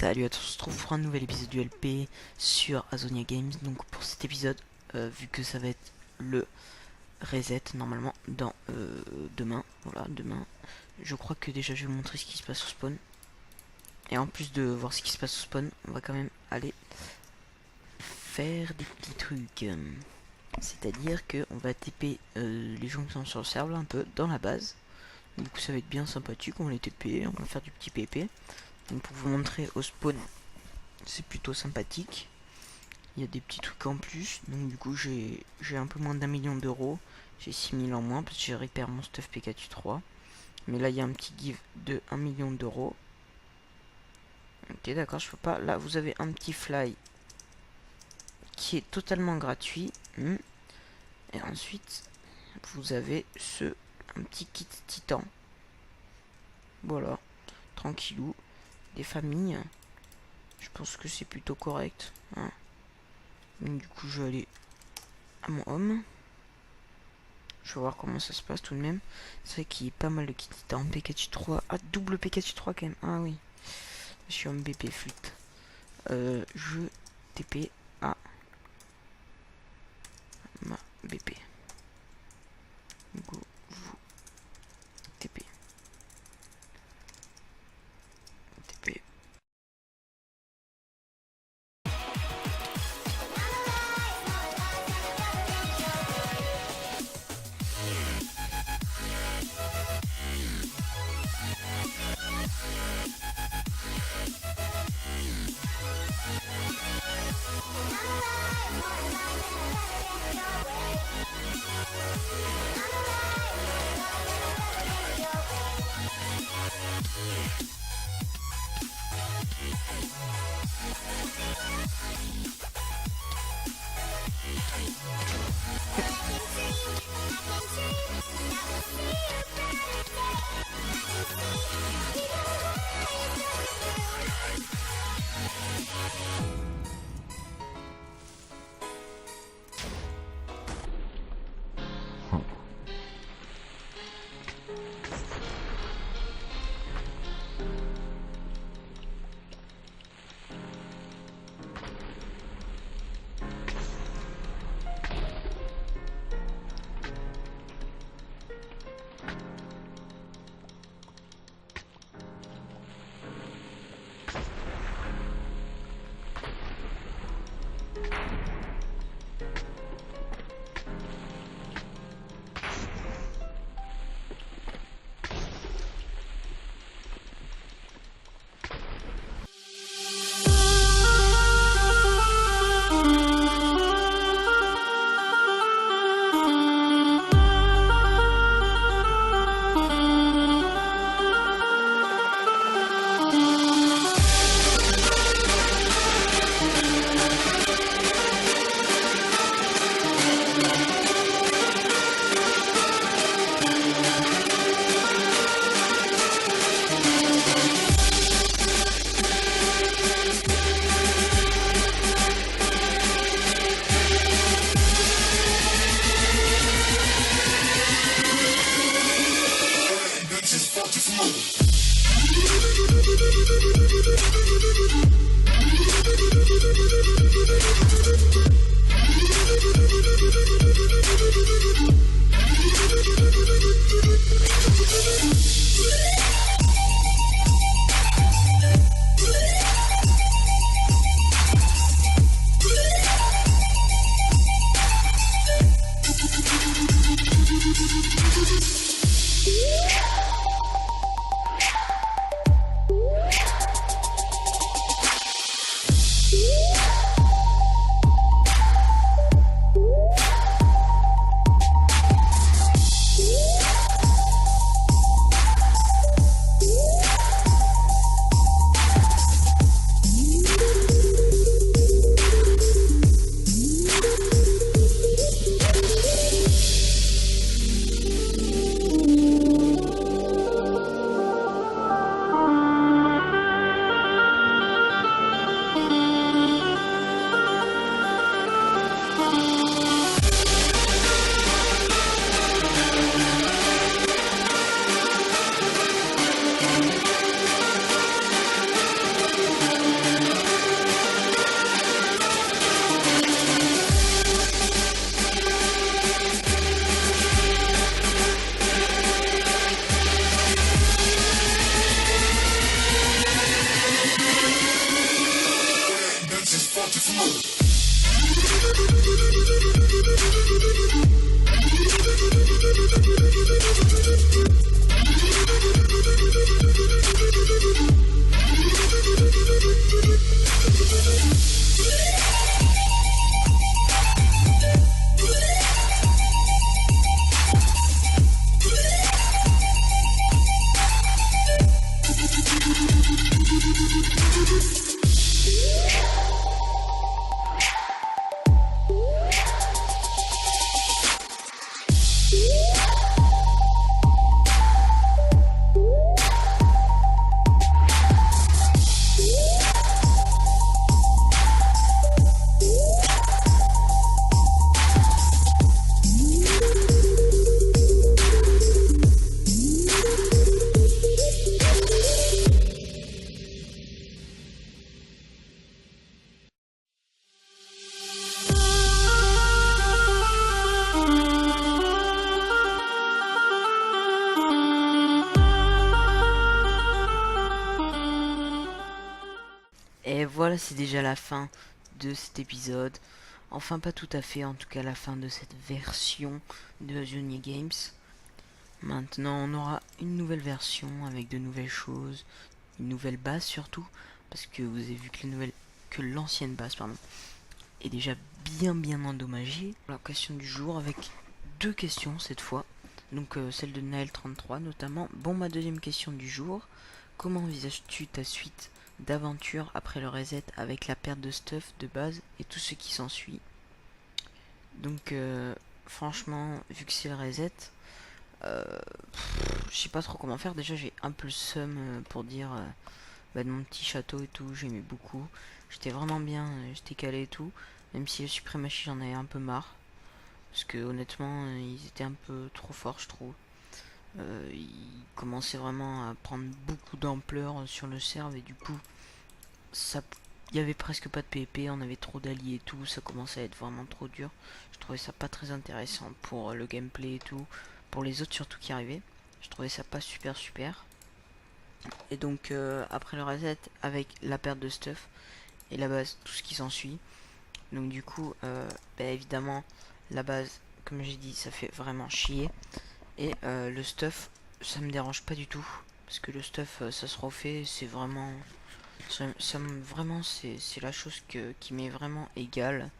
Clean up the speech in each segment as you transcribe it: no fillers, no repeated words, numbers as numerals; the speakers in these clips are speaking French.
Salut à tous, on se retrouve pour un nouvel épisode du LP sur Azonia Games. Donc pour cet épisode, vu que ça va être le reset normalement dans demain, voilà demain, je crois que déjà je vais vous montrer ce qui se passe au spawn. Et en plus de voir ce qui se passe au spawn, on va quand même aller faire des petits trucs. C'est-à-dire que on va TP les gens qui sont sur le serveur un peu dans la base. Du coup ça va être bien sympathique, on va les TP, on va faire du petit PP. Donc pour vous montrer au spawn, c'est plutôt sympathique. Il y a des petits trucs en plus. Donc du coup j'ai un peu moins d'1 million d'euros. J'ai 6000 en moins parce que j'ai récupéré mon stuff Pikachu 3. Mais là il y a un petit give de 1 million d'euros. Ok, d'accord, je peux pas. Là vous avez un petit fly qui est totalement gratuit. Et ensuite vous avez un petit kit titan. Voilà, tranquillou. Des familles. Je pense que c'est plutôt correct. Hein. Donc du coup je vais aller à mon home. Je vais voir comment ça se passe tout de même. C'est vrai qu'il y a pas mal de kits en Pikachu 3. Ah, double Pikachu 3 quand même. Ah oui. Je suis en BP flûte. Je TP à ma BP. Go, vous TP. TP. Et voilà, c'est déjà la fin de cet épisode. Enfin, pas tout à fait, en tout cas la fin de cette version de Azionia Games. Maintenant, on aura une nouvelle version avec de nouvelles choses, une nouvelle base surtout, parce que vous avez vu que l'ancienne base, pardon, est déjà bien endommagée. La question du jour avec deux questions cette fois. Donc celle de Naël33 notamment. Bon, ma deuxième question du jour. Comment envisages-tu ta suite d'aventure après le reset avec la perte de stuff de base et tout ce qui s'ensuit? Donc franchement, vu que c'est le reset, je sais pas trop comment faire. Déjà j'ai un peu le seum pour dire de mon petit château et tout, j'aimais beaucoup. J'étais vraiment bien, j'étais calé et tout. Même si le suprématie j'en avais un peu marre. Parce que honnêtement ils étaient un peu trop forts je trouve. Ils commençaient vraiment à prendre beaucoup d'ampleur sur le serve et du coup ça, il y avait presque pas de PvP, on avait trop d'alliés et tout, ça commençait à être vraiment trop dur. Je trouvais ça pas très intéressant pour le gameplay et tout, pour les autres surtout qui arrivaient. Je trouvais ça pas super. Et donc après le reset avec la perte de stuff et la base, tout ce qui s'ensuit. Donc du coup, évidemment, la base, comme j'ai dit, ça fait vraiment chier. Et le stuff, ça me dérange pas du tout. Parce que le stuff, ça se refait, c'est vraiment... vraiment, c'est la chose qui m'est vraiment égale.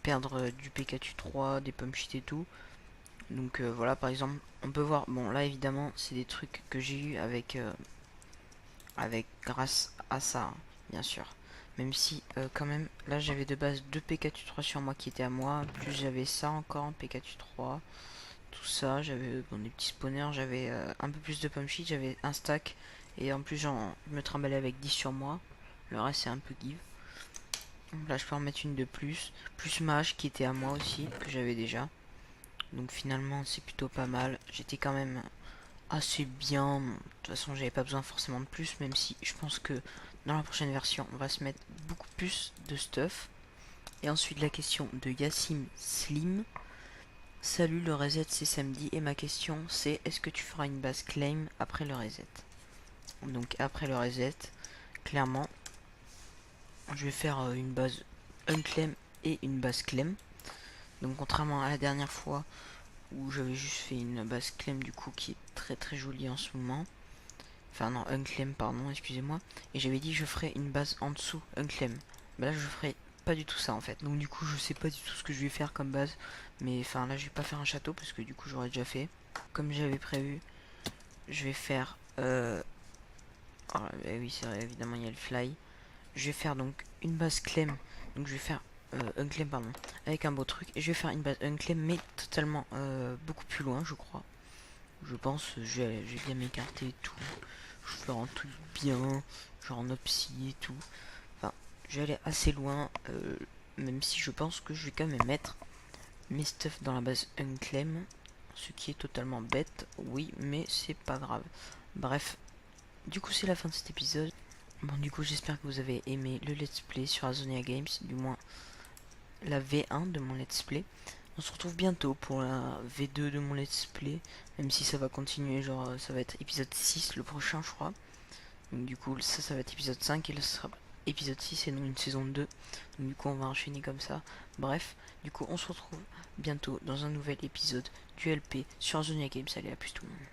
Perdre du PKTU 3, des pump sheet et tout. Donc voilà, par exemple, on peut voir... Bon, là, évidemment, c'est des trucs que j'ai eu avec grâce à ça, hein, bien sûr. Même si, quand même, là, j'avais de base 2 PKTU 3 sur moi qui étaient à moi. Plus j'avais ça encore en PKTU 3. Tout ça, j'avais des petits spawners, j'avais un peu plus de pump sheet, j'avais un stack. Et en plus, je me trimballais avec 10 sur moi. Le reste, c'est un peu give. Donc là, je peux en mettre une de plus. Plus mage qui était à moi aussi, que j'avais déjà. Donc finalement, c'est plutôt pas mal. J'étais quand même assez bien. De toute façon, j'avais pas besoin forcément de plus, même si je pense que dans la prochaine version, on va se mettre beaucoup plus de stuff. Et ensuite, la question de Yassim Slim. Salut, le reset c'est samedi et ma question c'est est-ce que tu feras une base claim après le reset? Donc après le reset, clairement, je vais faire une base unclaim et une base claim. Donc contrairement à la dernière fois où j'avais juste fait une base claim du coup qui est très jolie en ce moment. Enfin non, unclaim pardon, excusez-moi. Et j'avais dit que je ferais une base en dessous, unclaim. Bah là je ferai pas du tout ça en fait. Donc du coup je sais pas du tout ce que je vais faire comme base. Mais enfin là je vais pas faire un château parce que du coup j'aurais déjà fait. Comme j'avais prévu, je vais faire... Oh, oui c'est vrai, évidemment il y a le fly. Je vais faire donc une base claim. Donc je vais faire unclaim pardon. Avec un beau truc. Et je vais faire une base unclaim mais totalement beaucoup plus loin je crois. Je pense je vais bien m'écarter et tout. Je vais faire un truc bien. Genre en opsi et tout. Enfin je vais aller assez loin. Même si je pense que je vais quand même mettre mes stuff dans la base unclaim, ce qui est totalement bête, oui, mais c'est pas grave. Bref, du coup c'est la fin de cet épisode. Bon, du coup j'espère que vous avez aimé le let's play sur Azonia Games, du moins la V1 de mon let's play. On se retrouve bientôt pour la V2 de mon let's play, même si ça va continuer, genre ça va être épisode 6 le prochain je crois. Donc du coup ça va être épisode 5 et là ce sera épisode 6 et non une saison 2. Donc du coup on va enchaîner comme ça. Bref, du coup on se retrouve bientôt dans un nouvel épisode du LP sur Zonia Games. Allez, à plus tout le monde.